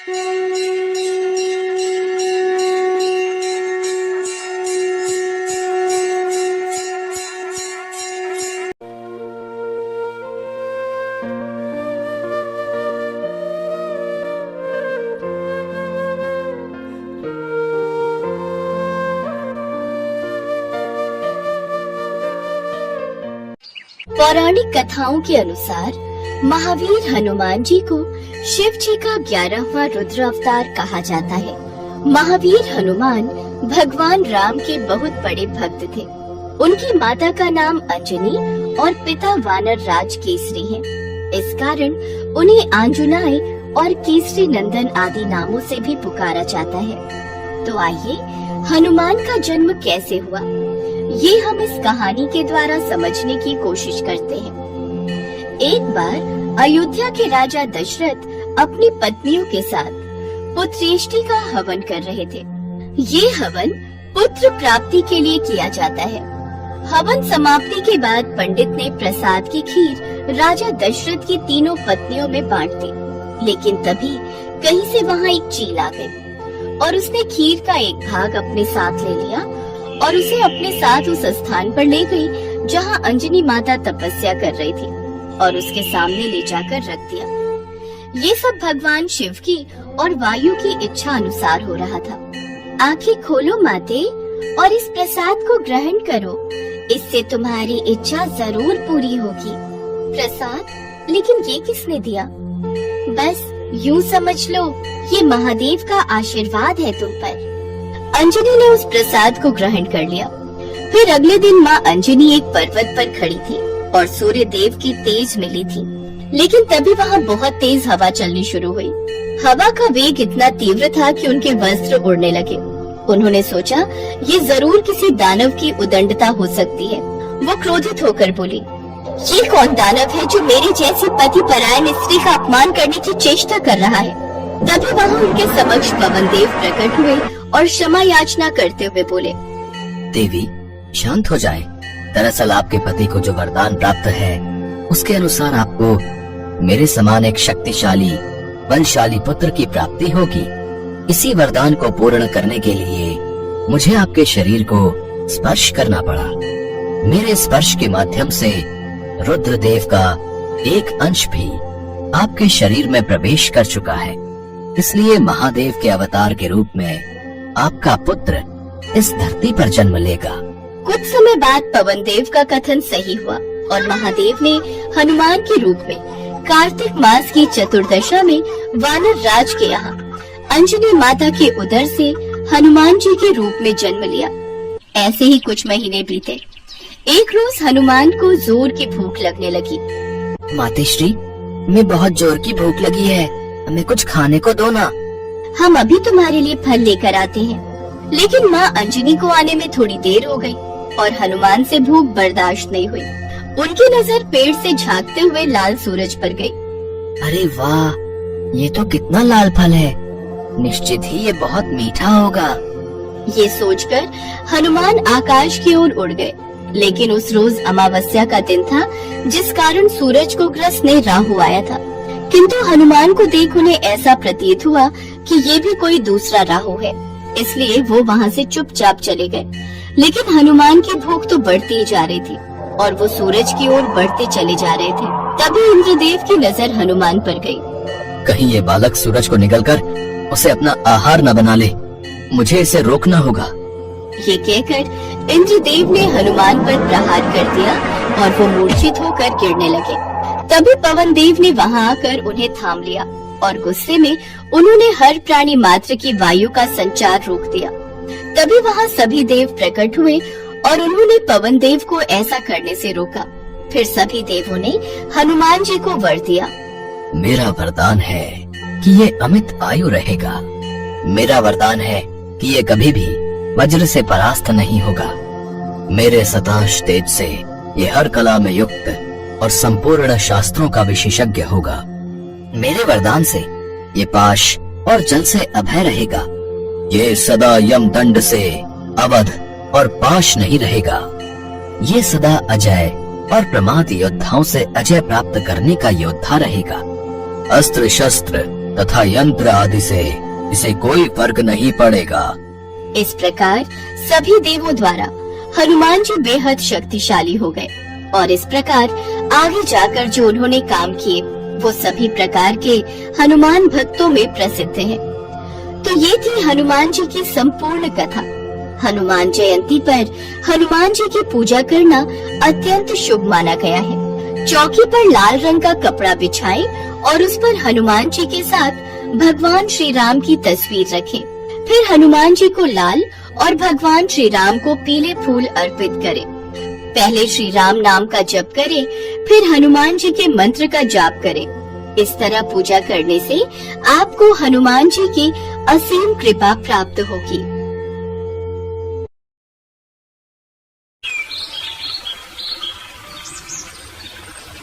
पौराणिक कथाओं के अनुसार महावीर हनुमान जी को शिव जी का 11वां रुद्र अवतार कहा जाता है। महावीर हनुमान भगवान राम के बहुत बड़े भक्त थे। उनकी माता का नाम अंजनी और पिता वानर राज केसरी है। इस कारण उन्हें आंजुनाई और केसरी नंदन आदि नामों से भी पुकारा जाता है। तो आइए हनुमान का जन्म कैसे हुआ, ये हम इस कहानी के द्वारा समझने की कोशिश करते हैं। एक बार अयोध्या के राजा दशरथ अपनी पत्नियों के साथ पुत्रेष्टि का हवन कर रहे थे। ये हवन पुत्र प्राप्ति के लिए किया जाता है। हवन समाप्ति के बाद पंडित ने प्रसाद की खीर राजा दशरथ की तीनों पत्नियों में बांट दी। लेकिन तभी कहीं से वहाँ एक चील आ गई और उसने खीर का एक भाग अपने साथ ले लिया और उसे अपने साथ उस स्थान पर ले गई जहाँ अंजनी माता तपस्या कर रही थी और उसके सामने ले जाकर रख दिया। ये सब भगवान शिव की और वायु की इच्छा अनुसार हो रहा था। आंखें खोलो माते और इस प्रसाद को ग्रहण करो, इससे तुम्हारी इच्छा जरूर पूरी होगी। प्रसाद? लेकिन ये किसने दिया? बस यूँ समझ लो, ये महादेव का आशीर्वाद है तुम पर। अंजनी ने उस प्रसाद को ग्रहण कर लिया। फिर अगले दिन माँ अंजनी एक पर्वत पर खड़ी थी और सूर्य देव की तेज मिली थी। लेकिन तभी वहाँ बहुत तेज हवा चलनी शुरू हुई। हवा का वेग इतना तीव्र था कि उनके वस्त्र उड़ने लगे। उन्होंने सोचा ये जरूर किसी दानव की उदंडता हो सकती है। वो क्रोधित होकर बोली, ये कौन दानव है जो मेरी जैसी पति परायण स्त्री का अपमान करने की चेष्टा कर रहा है? तभी वहाँ उनके समक्ष पवन देव प्रकट हुए और क्षमा याचना करते हुए बोले, देवी शांत हो जाए। दरअसल आपके पति को जो वरदान प्राप्त है उसके अनुसार आपको मेरे समान एक शक्तिशाली बलशाली पुत्र की प्राप्ति होगी। इसी वरदान को पूर्ण करने के लिए मुझे आपके शरीर को स्पर्श करना पड़ा। मेरे स्पर्श के माध्यम से रुद्रदेव का एक अंश भी आपके शरीर में प्रवेश कर चुका है। इसलिए महादेव के अवतार के रूप में आपका पुत्र इस धरती पर जन्म लेगा। कुछ समय बाद पवन देव का कथन सही हुआ और महादेव ने हनुमान के रूप में कार्तिक मास की चतुर्दशा में वानर राज के यहाँ अंजनी माता के उदर से हनुमान जी के रूप में जन्म लिया। ऐसे ही कुछ महीने बीते। एक रोज हनुमान को जोर की भूख लगने लगी। मातेश्री, मैं बहुत जोर की भूख लगी है, हमें कुछ खाने को दो ना। हम अभी तुम्हारे लिए फल लेकर आते हैं। लेकिन माँ अंजनी को आने में थोड़ी देर हो गई और हनुमान से भूख बर्दाश्त नहीं हुई। उनकी नजर पेड़ से झांकते हुए लाल सूरज पर गई। अरे वाह, ये तो कितना लाल फल है, निश्चित ही ये बहुत मीठा होगा। ये सोचकर हनुमान आकाश की ओर उड़ गए। लेकिन उस रोज अमावस्या का दिन था, जिस कारण सूरज को ग्रस्त नहीं राहु आया था। किंतु हनुमान को देख उन्हें ऐसा प्रतीत हुआ कि ये भी कोई दूसरा राहु है, इसलिए वो वहाँ से चुपचाप चले गए। लेकिन हनुमान की भूख तो बढ़ती ही जा रही थी और वो सूरज की ओर बढ़ते चले जा रहे थे। तभी इंद्रदेव की नजर हनुमान पर गई। कहीं ये बालक सूरज को निगलकर उसे अपना आहार न बना ले, मुझे इसे रोकना होगा। ये कहकर इंद्रदेव ने हनुमान पर प्रहार कर दिया और वो मूर्छित होकर गिरने लगे। तभी पवन देव ने वहाँ आकर उन्हें थाम लिया और गुस्से में उन्होंने हर प्राणी मात्र की वायु का संचार रोक दिया। तभी वहाँ सभी देव प्रकट हुए और उन्होंने पवन देव को ऐसा करने से रोका। फिर सभी देवों ने हनुमान जी को वर दिया। मेरा वरदान है कि ये अमित आयु रहेगा। मेरा वरदान है कि ये कभी भी वज्र से परास्त नहीं होगा। मेरे सताश तेज से ये हर कला में युक्त और संपूर्ण शास्त्रों का विशेषज्ञ होगा। मेरे वरदान से ये पाश और जल से अभय रहेगा। ये सदा यम दंड से अवध और पाश नहीं रहेगा। ये सदा अजय और प्रमाद योद्धाओं से अजय प्राप्त करने का योद्धा रहेगा। अस्त्र शस्त्र तथा यंत्र आदि से इसे कोई फर्क नहीं पड़ेगा। इस प्रकार सभी देवों द्वारा हनुमान जी बेहद शक्तिशाली हो गए और इस प्रकार आगे जाकर जो उन्होंने काम किए वो सभी प्रकार के हनुमान भक्तों में प्रसिद्ध हैं। तो ये थी हनुमान जी की संपूर्ण कथा। हनुमान जयंती पर हनुमान जी की पूजा करना अत्यंत शुभ माना गया है। चौकी पर लाल रंग का कपड़ा बिछाएं और उस पर हनुमान जी के साथ भगवान श्री राम की तस्वीर रखें। फिर हनुमान जी को लाल और भगवान श्री राम को पीले फूल अर्पित करें। पहले श्री राम नाम का जप करें, फिर हनुमान जी के मंत्र का जाप करें। इस तरह पूजा करने से आपको हनुमान जी की असीम कृपा प्राप्त होगी।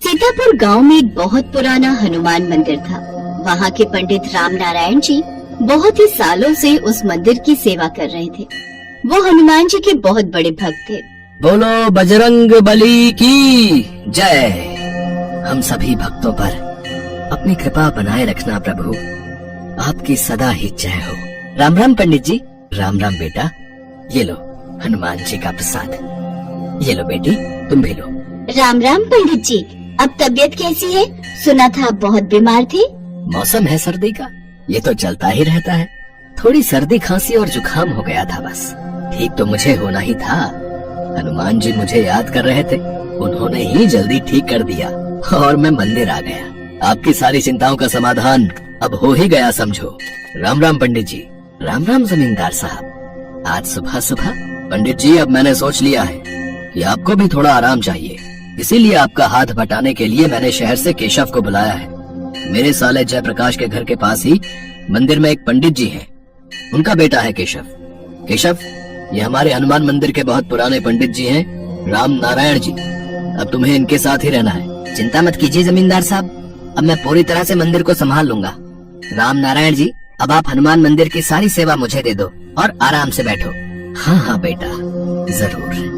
सीतापुर गांव में एक बहुत पुराना हनुमान मंदिर था। वहां के पंडित राम नारायण जी बहुत ही सालों से उस मंदिर की सेवा कर रहे थे। वो हनुमान जी के बहुत बड़े भक्त थे। बोलो बजरंग बली की जय। हम सभी भक्तों पर अपनी कृपा बनाए रखना प्रभु, आपकी सदा ही जय हो। राम राम पंडित जी। राम राम बेटा, ये लो हनुमान जी का प्रसाद। ये लो बेटी, तुम भी लो। राम राम पंडित जी, अब तबीयत कैसी है? सुना था आप बहुत बीमार थे। मौसम है सर्दी का, ये तो चलता ही रहता है। थोड़ी सर्दी खांसी और जुकाम हो गया था बस। ठीक तो मुझे होना ही था। हनुमान जी मुझे याद कर रहे थे, उन्होंने ही जल्दी ठीक कर दिया और मैं मंदिर आ गया। आपकी सारी चिंताओं का समाधान अब हो ही गया समझो। राम राम पंडित जी। राम राम जमींदार साहब। आज सुबह सुबह पंडित जी, अब मैंने सोच लिया है कि आपको भी थोड़ा आराम चाहिए, इसीलिए आपका हाथ बटाने के लिए मैंने शहर से केशव को बुलाया है। मेरे साले जयप्रकाश के घर के पास ही मंदिर में एक पंडित जी हैं, उनका बेटा है केशव। केशव, ये हमारे हनुमान मंदिर के बहुत पुराने पंडित जी हैं, राम नारायण जी। अब तुम्हें इनके साथ ही रहना है। चिंता मत कीजिए जमींदार साहब, अब मैं पूरी तरह से मंदिर को संभाल लूंगा। राम नारायण जी, अब आप हनुमान मंदिर की सारी सेवा मुझे दे दो और आराम से बैठो। हाँ हाँ बेटा, जरूर।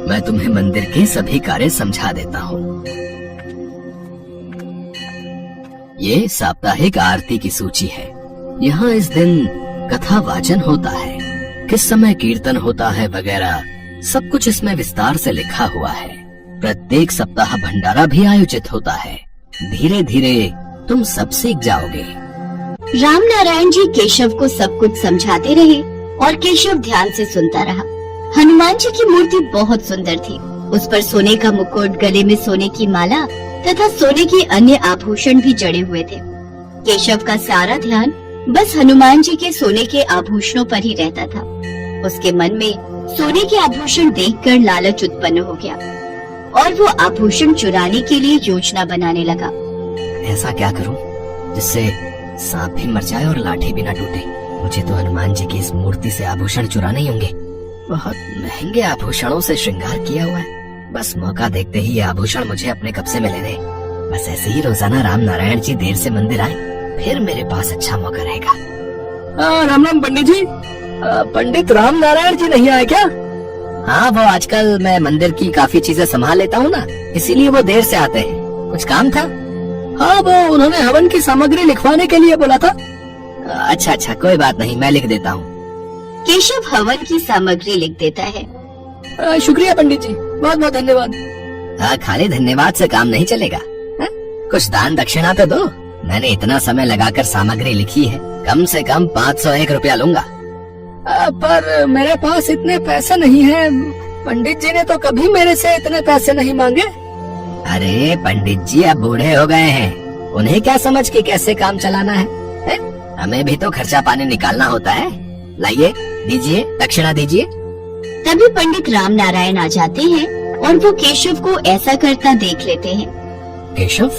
मैं तुम्हें मंदिर के सभी कार्य समझा देता हूँ। ये साप्ताहिक आरती की सूची है। यहाँ इस दिन कथा वाचन होता है, किस समय कीर्तन होता है वगैरह सब कुछ इसमें विस्तार से लिखा हुआ है। प्रत्येक सप्ताह भंडारा भी आयोजित होता है। धीरे धीरे तुम सब सीख जाओगे। राम नारायण जी केशव को सब कुछ समझाते रहे और केशव ध्यान से सुनता रहा। हनुमान जी की मूर्ति बहुत सुंदर थी। उस पर सोने का मुकुट, गले में सोने की माला तथा सोने के अन्य आभूषण भी जड़े हुए थे। केशव का सारा ध्यान बस हनुमान जी के सोने के आभूषणों पर ही रहता था। उसके मन में सोने के आभूषण देखकर लालच उत्पन्न हो गया और वो आभूषण चुराने के लिए योजना बनाने लगा। ऐसा क्या करूं जिससे सांप भी मर जाए और लाठी भी न टूटे? मुझे तो हनुमान जी की इस मूर्ति से आभूषण चुराने ही होंगे। बहुत महंगे आभूषणों से श्रृंगार किया हुआ है। बस मौका देखते ही ये आभूषण मुझे अपने कब्जे में लेने। बस ऐसे ही रोजाना राम नारायण जी देर से मंदिर आए, फिर मेरे पास अच्छा मौका रहेगा। राम राम पंडित जी। पंडित राम नारायण जी नहीं आए क्या? हाँ, वो आजकल मैं मंदिर की काफी चीजें संभाल लेता हूँ ना, इसीलिए वो देर से आते हैं। कुछ काम था? हाँ, वो उन्होंने हवन की सामग्री लिखवाने के लिए बोला था। अच्छा अच्छा, कोई बात नहीं, मैं लिख देता हूँ। केशव हवन की सामग्री लिख देता है। शुक्रिया पंडित जी, बहुत बहुत धन्यवाद। खाली धन्यवाद से काम नहीं चलेगा। कुछ दान दक्षिणा तो दो। मैंने इतना समय लगाकर सामग्री लिखी है, कम से कम 501 रुपया लूंगा। पर मेरे पास इतने पैसे नहीं है। पंडित जी ने तो कभी मेरे से इतने पैसे नहीं मांगे। अरे पंडित जी अब बूढ़े हो गए हैं, उन्हें क्या समझ के कैसे काम चलाना है? हमें भी तो खर्चा पानी निकालना होता है। लाइए, दीजिए, दक्षिणा दीजिए। तभी पंडित राम नारायण आ जाते हैं और वो केशव को ऐसा करता देख लेते हैं। केशव,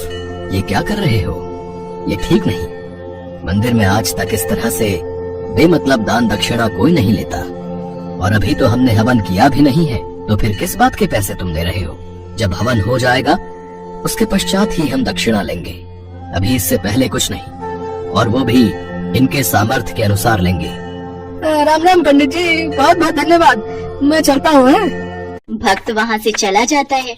ये क्या कर रहे हो? ये ठीक नहीं। मंदिर में आज तक इस तरह से बेमतलब दान दक्षिणा कोई नहीं लेता, और अभी तो हमने हवन किया भी नहीं है, तो फिर किस बात के पैसे तुम दे रहे हो? जब हवन हो जाएगा उसके पश्चात ही हम दक्षिणा लेंगे, अभी इससे पहले कुछ नहीं, और वो भी इनके सामर्थ्य के अनुसार लेंगे। राम राम पंडित जी, बहुत बहुत धन्यवाद, मैं चलता हूँ। भक्त वहाँ से चला जाता है।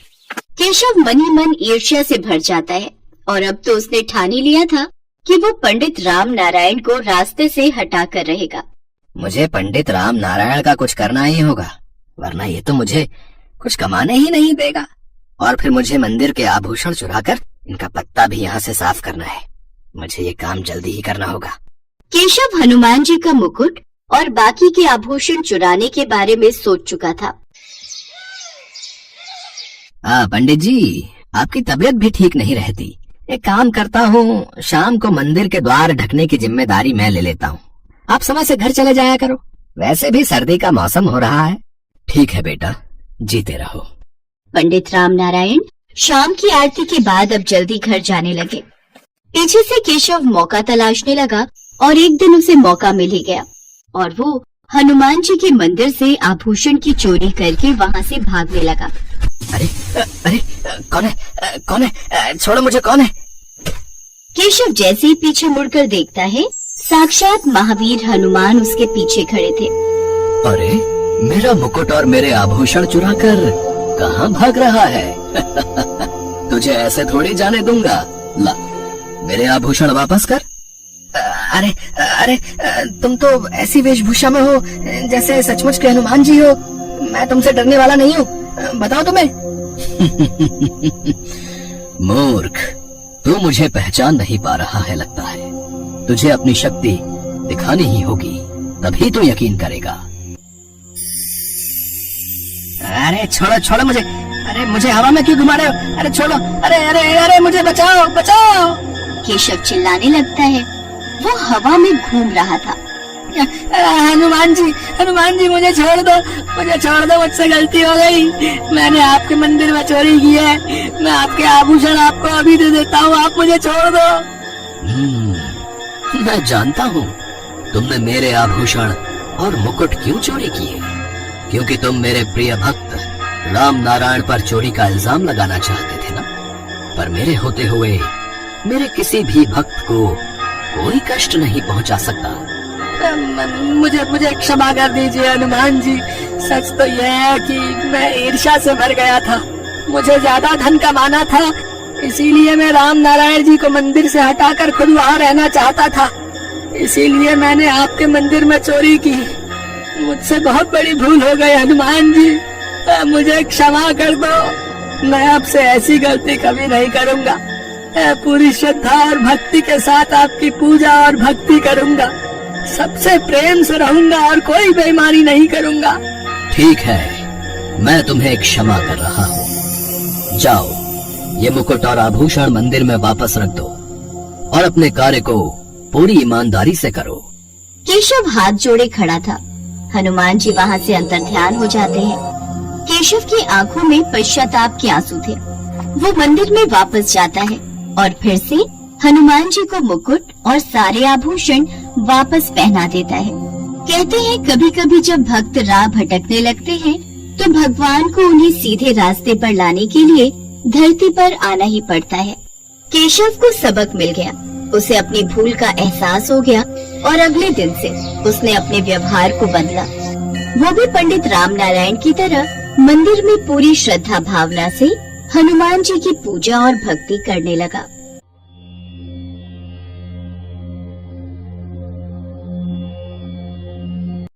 केशव मन ही मन ईर्ष्या से भर जाता है और अब तो उसने ठान ही लिया था कि वो पंडित राम नारायण को रास्ते से हटा कर रहेगा। मुझे पंडित राम नारायण का कुछ करना ही होगा, वरना ये तो मुझे कुछ कमाने ही नहीं देगा। और फिर मुझे मंदिर के आभूषण चुराकर इनका पत्ता भी यहाँ से साफ करना है। मुझे ये काम जल्दी ही करना होगा। केशव हनुमान जी का मुकुट और बाकी के आभूषण चुराने के बारे में सोच चुका था। पंडित जी, आपकी तबीयत भी ठीक नहीं रहती। एक काम करता हूँ, शाम को मंदिर के द्वार ढकने की जिम्मेदारी मैं ले लेता हूँ। आप समय से घर चले जाया करो, वैसे भी सर्दी का मौसम हो रहा है। ठीक है बेटा, जीते रहो। पंडित राम नारायण शाम की आरती के बाद अब जल्दी घर जाने लगे। पीछे से केशव मौका तलाशने लगा और एक दिन उसे मौका मिल ही गया और वो हनुमान जी के मंदिर से आभूषण की चोरी करके वहाँ से भागने लगा। अरे अरे, कौन है? कौन है? छोड़ो मुझे, कौन है? केशव जैसे ही पीछे मुड़कर देखता है, साक्षात महावीर हनुमान उसके पीछे खड़े थे। अरे, मेरा मुकुट और मेरे आभूषण चुराकर कहाँ भाग रहा है? तुझे ऐसे थोड़ी जाने दूंगा। ला, मेरे आभूषण वापस कर। अरे अरे, तुम तो ऐसी वेशभूषा में हो जैसे सचमुच के हनुमान जी हो। मैं तुमसे डरने वाला नहीं हूँ, बताओ तुम्हें। मूर्ख, तू मुझे पहचान नहीं पा रहा है लगता है। तुझे अपनी शक्ति दिखानी ही होगी, तभी तू यकीन करेगा। अरे छोड़ो छोड़ो मुझे। अरे मुझे हवा में क्यों घुमा रहे हो? अरे छोड़ो। अरे अरे अरे, मुझे बचाओ बचाओ। केशव चिल्लाने लगता है। वो हवा में घूम रहा था। हनुमान जी मुझे छोड़ दो, मुझसे गलती हो गई। मैंने आपके मंदिर में चोरी की है। मैं आपके आभूषण आपको अभी दे देता हूँ, आप मुझे छोड़ दो। मैं जानता हूँ तुमने मेरे आभूषण और मुकुट क्यों चोरी किए, क्योंकि तुम मेरे प्रिय भक्त राम नारायण पर चोरी का इल्जाम लगाना चाहते थे ना। पर मेरे होते हुए मेरे किसी भी भक्त को कोई कष्ट नहीं पहुंचा सकता। मुझे क्षमा कर दीजिए हनुमान जी। सच तो यह है कि मैं ईर्ष्या से भर गया था। मुझे ज्यादा धन कमाना था, इसीलिए मैं राम नारायण जी को मंदिर से हटाकर खुद वहाँ रहना चाहता था। इसीलिए मैंने आपके मंदिर में चोरी की। मुझसे बहुत बड़ी भूल हो गई हनुमान जी, मुझे क्षमा कर दो। मैं आपसे ऐसी गलती कभी नहीं करूँगा। पूरी श्रद्धा और भक्ति के साथ आपकी पूजा और भक्ति करूँगा। सबसे प्रेम से रहूंगा और कोई बेईमानी नहीं करूंगा। ठीक है, मैं तुम्हें क्षमा कर रहा हूँ। जाओ, ये मुकुट और आभूषण मंदिर में वापस रख दो और अपने कार्य को पूरी ईमानदारी से करो। केशव हाथ जोड़े खड़ा था। हनुमान जी वहाँ से अंतर्ध्यान हो जाते हैं। केशव की आंखों में पश्चाताप के आंसू थे। वो मंदिर में वापस जाता है और फिर से हनुमान जी को मुकुट और सारे आभूषण वापस पहना देता है। कहते हैं कभी कभी जब भक्त राह भटकने लगते हैं तो भगवान को उन्हें सीधे रास्ते पर लाने के लिए धरती पर आना ही पड़ता है। केशव को सबक मिल गया, उसे अपनी भूल का एहसास हो गया और अगले दिन से उसने अपने व्यवहार को बदला। वो भी पंडित राम नारायण की तरह मंदिर में पूरी श्रद्धा भावना से हनुमान जी की पूजा और भक्ति करने लगा।